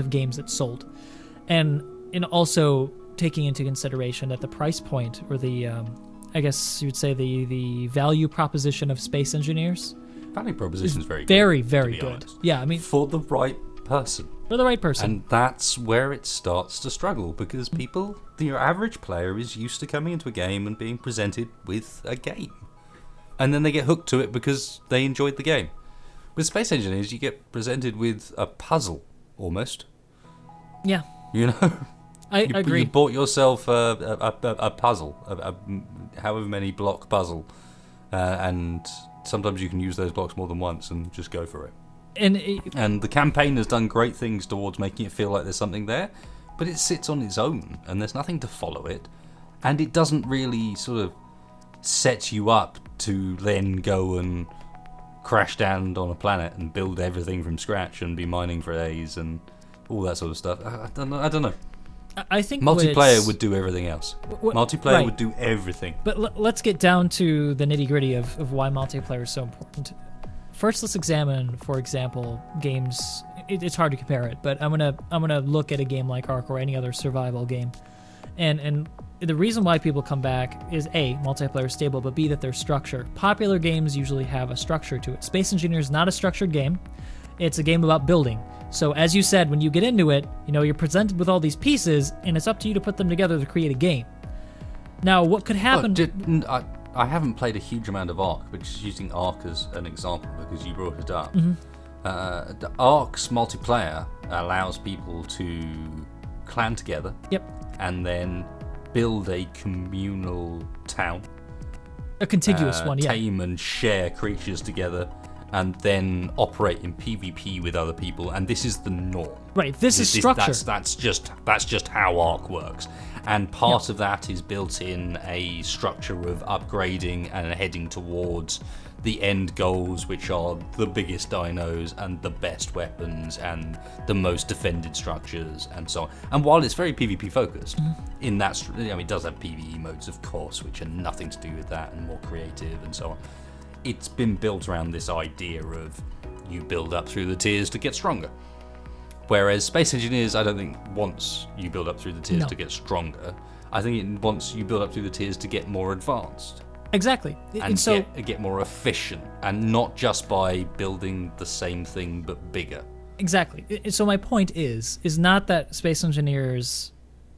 of games that's sold, and also taking into consideration that the price point, or the I guess you'd say the value proposition of Space Engineers. Value proposition is very good. Very good. Honest. Yeah, I mean, for the right person. For the right person. And that's where it starts to struggle, because your average player is used to coming into a game and being presented with a game. And then they get hooked to it because they enjoyed the game. With Space Engineers, you get presented with a puzzle, almost. Yeah. I agree. You bought yourself a puzzle, however many block puzzle, and sometimes you can use those blocks more than once and just go for it. And the campaign has done great things towards making it feel like there's something there, but it sits on its own and there's nothing to follow it, and it doesn't really sort of set you up to then go and crash down on a planet and build everything from scratch and be mining for days and all that sort of stuff. I don't know. I think multiplayer would do everything else. Multiplayer would do everything. But let's get down to the nitty-gritty of why multiplayer is so important. First, let's examine, for example, games. It's hard to compare it, but I'm gonna look at a game like Ark or any other survival game, and the reason why people come back is A, multiplayer is stable, but B, that there's structure. Popular games usually have a structure to it. Space Engineer is not a structured game. It's a game about building. So as you said, when you get into it, you're presented with all these pieces, and it's up to you to put them together to create a game. Now, what could happen... I haven't played a huge amount of Ark, but just using Ark as an example because you brought it up. Mm-hmm. The Ark's multiplayer allows people to clan together. Yep. And then build a communal town. A contiguous one, yeah. Tame and share creatures together, and then operate in PvP with other people, and this is the norm. Right, this is structure. That's just how Ark works. And part of that is built in a structure of upgrading and heading towards the end goals, which are the biggest dinos and the best weapons and the most defended structures and so on. And while it's very PvP focused, in that, it does have PvE modes, of course, which are nothing to do with that and more creative and so on. It's been built around this idea of you build up through the tiers to get stronger. Whereas Space Engineers, I don't think wants you build up through the tiers to get stronger. I think it wants you build up through the tiers to get more advanced. Exactly. And so get more efficient, and not just by building the same thing but bigger. Exactly. So my point is not that Space Engineers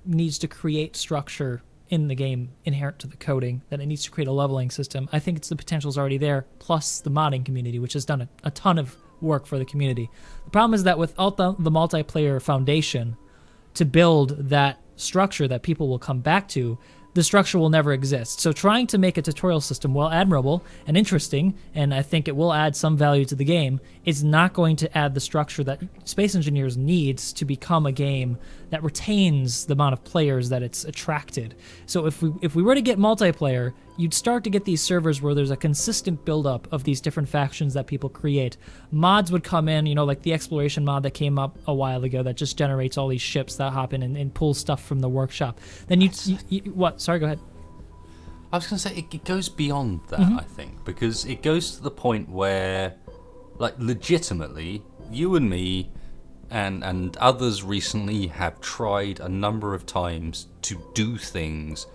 needs to create structure in the game inherent to the coding, that it needs to create a leveling system. I think the potential's already there, plus the modding community, which has done a ton of work for the community. The problem is that without the multiplayer foundation to build that structure that people will come back to, the structure will never exist. So trying to make a tutorial system, while admirable and interesting, and I think it will add some value to the game, is not going to add the structure that Space Engineers needs to become a game that retains the amount of players that it's attracted. So if we were to get multiplayer, you'd start to get these servers where there's a consistent buildup of these different factions that people create. Mods would come in, like the exploration mod that came up a while ago that just generates all these ships that hop in and pull stuff from the workshop. Then you what? Sorry, go ahead. I was going to say, it goes beyond that, I think, because it goes to the point where, like, legitimately, you and me and others recently have tried a number of times to do things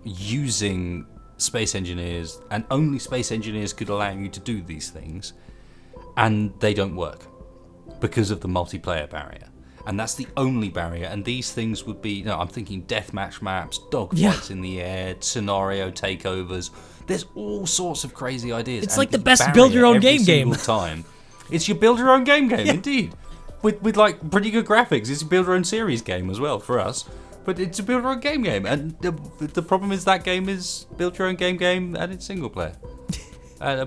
using Space Engineers, and only Space Engineers could allow you to do these things, and they don't work because of the multiplayer barrier. And that's the only barrier, and these things would be, I'm thinking deathmatch maps, dogfights in the air, scenario takeovers. There's all sorts of crazy ideas. It's like the best build your own game. Time. It's your build your own game, indeed. With like pretty good graphics. It's a build your own series game as well for us. But it's a build your own game. And the problem is that game is build your own game and it's single player.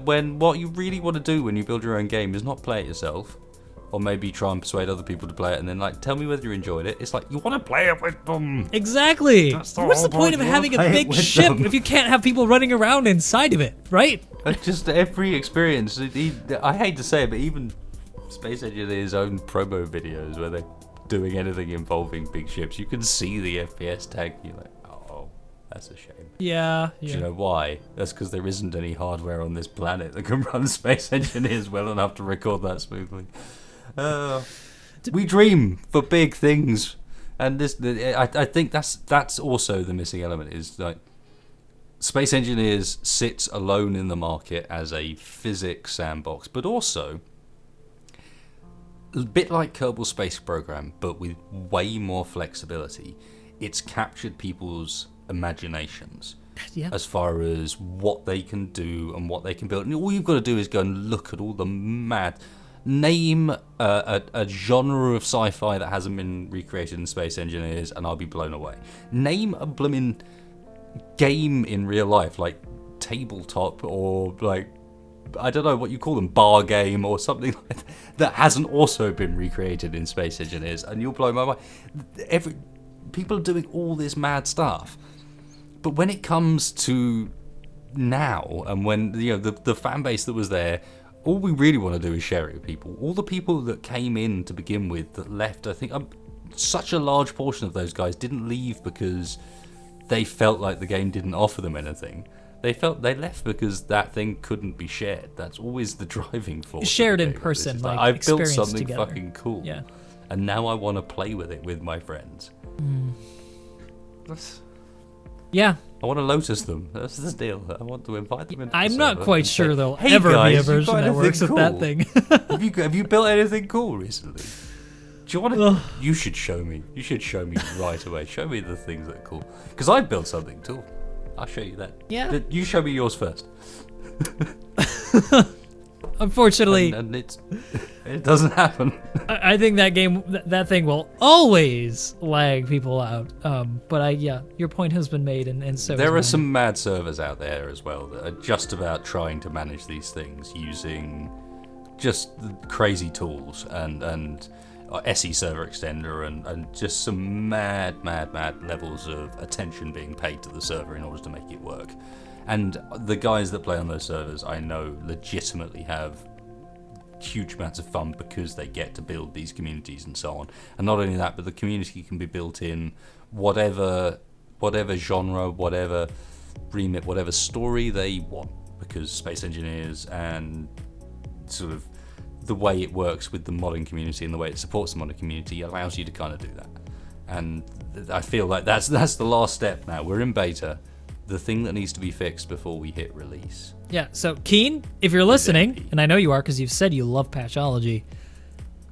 When what you really want to do when you build your own game is not play it yourself, or maybe try and persuade other people to play it and then like tell me whether you enjoyed it. It's like, you want to play it with them. Exactly. What's the point of having a big ship if you can't have people running around inside of it, right? Just every experience. I hate to say it, but even Space Engineer's own promo videos where they're doing anything involving big ships, you can see the FPS tag. You're like, oh, that's a shame. Yeah. Do you know why? That's because there isn't any hardware on this planet that can run Space Engineers well enough to record that smoothly. We dream for big things, and I think that's also the missing element. Is like Space Engineers sits alone in the market as a physics sandbox, but also a bit like Kerbal Space Program, but with way more flexibility. It's captured people's imaginations as far as what they can do and what they can build. And all you've got to do is go and look at all the mad. Name a genre of sci-fi that hasn't been recreated in Space Engineers, and I'll be blown away. Name a blooming game in real life, like tabletop or like, I don't know what you call them, bar game or something like that hasn't also been recreated in Space Engineers, and you'll blow my mind. People are doing all this mad stuff, but when it comes to now, and when the fan base that was there, all we really want to do is share it with people. All the people that came in to begin with that left, I think such a large portion of those guys didn't leave because they felt like the game didn't offer them anything. They left because that thing couldn't be shared. That's always the driving force. Shared in person, like I've built something together. fucking cool. Yeah. And now I want to play with it with my friends. Yeah. I want to Lotus them. That's the deal. I want to invite them into I'm the not server quite and sure say, there'll hey ever guys, be a you version got that works anything with that cool? thing. have you built anything cool recently? Do you want to? You should show me. You should show me right away. Show me the things that are cool. Because I've built something too. I'll show you that. Yeah. You show me yours first. Unfortunately, and it doesn't happen. I think that thing will always lag people out. But your point has been made, and so there are some mad servers out there as well that are just about trying to manage these things using just crazy tools and SE server extender and just some mad levels of attention being paid to the server in order to make it work. And the guys that play on those servers, I know, legitimately have huge amounts of fun because they get to build these communities and so on. And not only that, but the community can be built in whatever genre, whatever remit, whatever story they want, because Space Engineers and sort of the way it works with the modding community and the way it supports the modding community allows you to kind of do that. And I feel like that's the last step now. We're in beta. The thing that needs to be fixed before we hit release. Yeah, so Keen, if you're listening, and I know you are because you've said you love Patchology,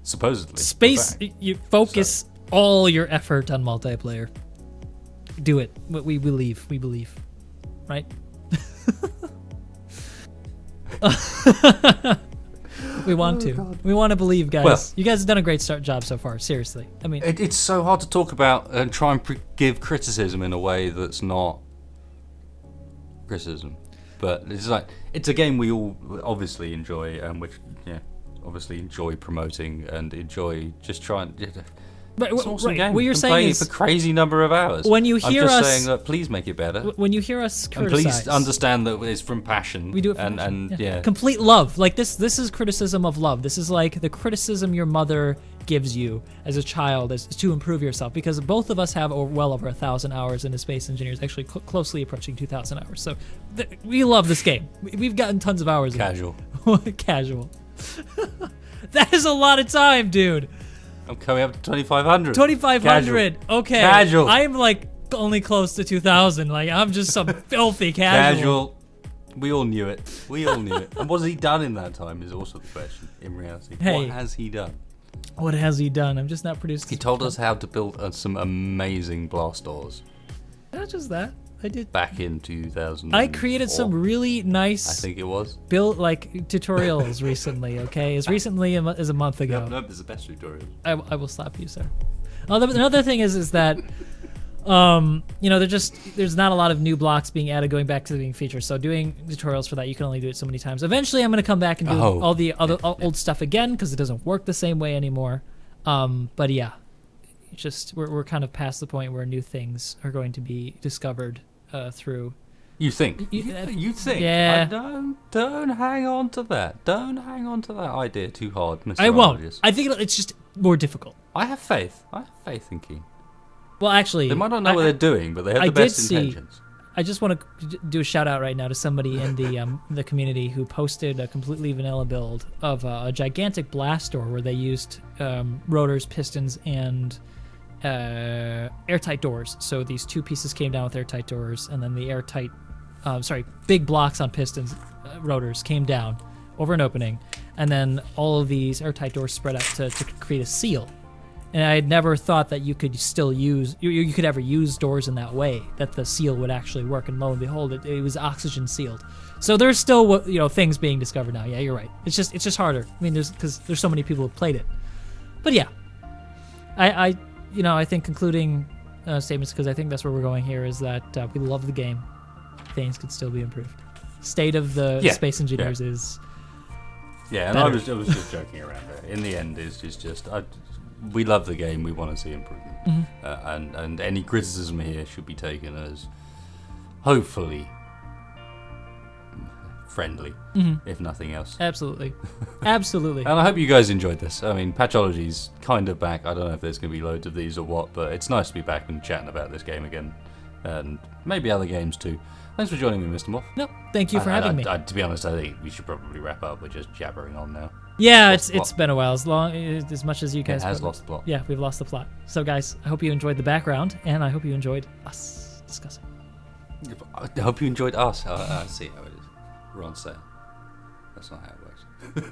supposedly. Space, you focus all your effort on multiplayer. Do it. We believe. Right? We want to. God. We want to believe, guys. Well- You guys have done a great job so far. Seriously. I mean, It's so hard to talk about and try and give criticism in a way that's not criticism. But it's a game we all obviously enjoy, and which obviously enjoy promoting and enjoy just trying. but It's an awesome game. what you're Been saying playing is, it for crazy number of hours. when you I'm hear just us, saying that please make it better. when you hear us And criticize, please understand that it's from passion. we do it for and yeah. complete love. Like this is criticism of love. This is like the criticism your mother gives you as a child as to improve yourself, because both of us have well over 1,000 hours into Space Engineers, actually closely approaching 2,000 hours. So we love this game. We've gotten tons of hours. Casual. Casual. That is a lot of time, dude. I'm coming up to 2,500. 2,500. Okay. Casual. I'm like only close to 2,000. Like I'm just some filthy casual. We all knew it. We all knew it. And what has he done in that time is also the question in reality. Hey. What has he done? What has he done? I'm just not producing. He told us how to build some amazing blast doors Not just that. I did. back in 2000. I created some really nice I think it was. build tutorials recently. Okay, as recently as a month ago. No, it's the best tutorial. I will slap you, sir. Another thing is that there's not a lot of new blocks being added going back to being featured. So doing tutorials for that, you can only do it so many times. Eventually, I'm going to come back and do all the other old stuff again because it doesn't work the same way anymore. But yeah, it's just we're kind of past the point where new things are going to be discovered through. You think? You think? Yeah. Don't hang on to that. Don't hang on to that idea too hard, Mr. I won't. Argus. I think it's just more difficult. I have faith. I have faith in Keen. Well, actually, They might not know what they're doing, but they have I the best did see- intentions. I just want to do a shout out right now to somebody in the community who posted a completely vanilla build of a gigantic blast door where they used rotors, pistons, and airtight doors. So these two pieces came down with airtight doors, and then the big blocks on pistons, rotors came down over an opening, and then all of these airtight doors spread out to create a seal. And I had never thought that you could still use you could ever use doors in that way, that the seal would actually work. And lo and behold, it was oxygen sealed. So there's still things being discovered now. Yeah, you're right. It's just harder. I mean, because there's so many people who've played it. But yeah, I think concluding statements, because I think that's where we're going here, is that we love the game. Things could still be improved. State of the Space Engineers is. Yeah, and better. I was just joking around there. In the end, it's just we love the game. We want to see improvement, and any criticism here should be taken as hopefully friendly, if nothing else. Absolutely. Absolutely. And I hope you guys enjoyed this. I mean, Patchology's kind of back. I don't know if there's going to be loads of these or what, but it's nice to be back and chatting about this game again, and maybe other games too. Thanks for joining me, Mr. Moth. No, thank you for having me. To be honest, I think we should probably wrap up. We're just jabbering on now. Yeah, Lost the it's been a while. As much as you guys It has lost the plot. Yeah, we've lost the plot. So guys, I hope you enjoyed the background, and I hope you enjoyed us discussing. I hope you enjoyed us. I see how it is. We're on sale. That's not how it works.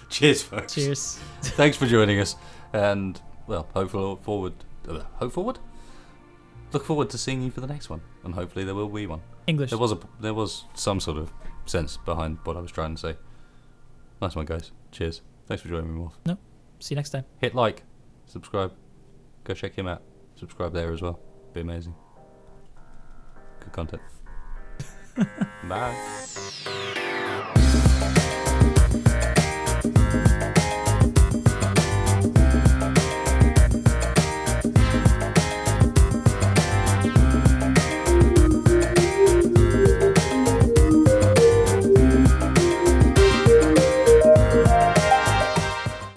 Cheers, folks. Cheers. Thanks for joining us, and well, look forward to seeing you for the next one, and hopefully there will be one. English. There was some sort of sense behind what I was trying to say. Nice one, guys. Cheers. Thanks for joining me, Morph. No. See you next time. Hit like, subscribe. Go check him out. Subscribe there as well. Be amazing. Good content. Bye.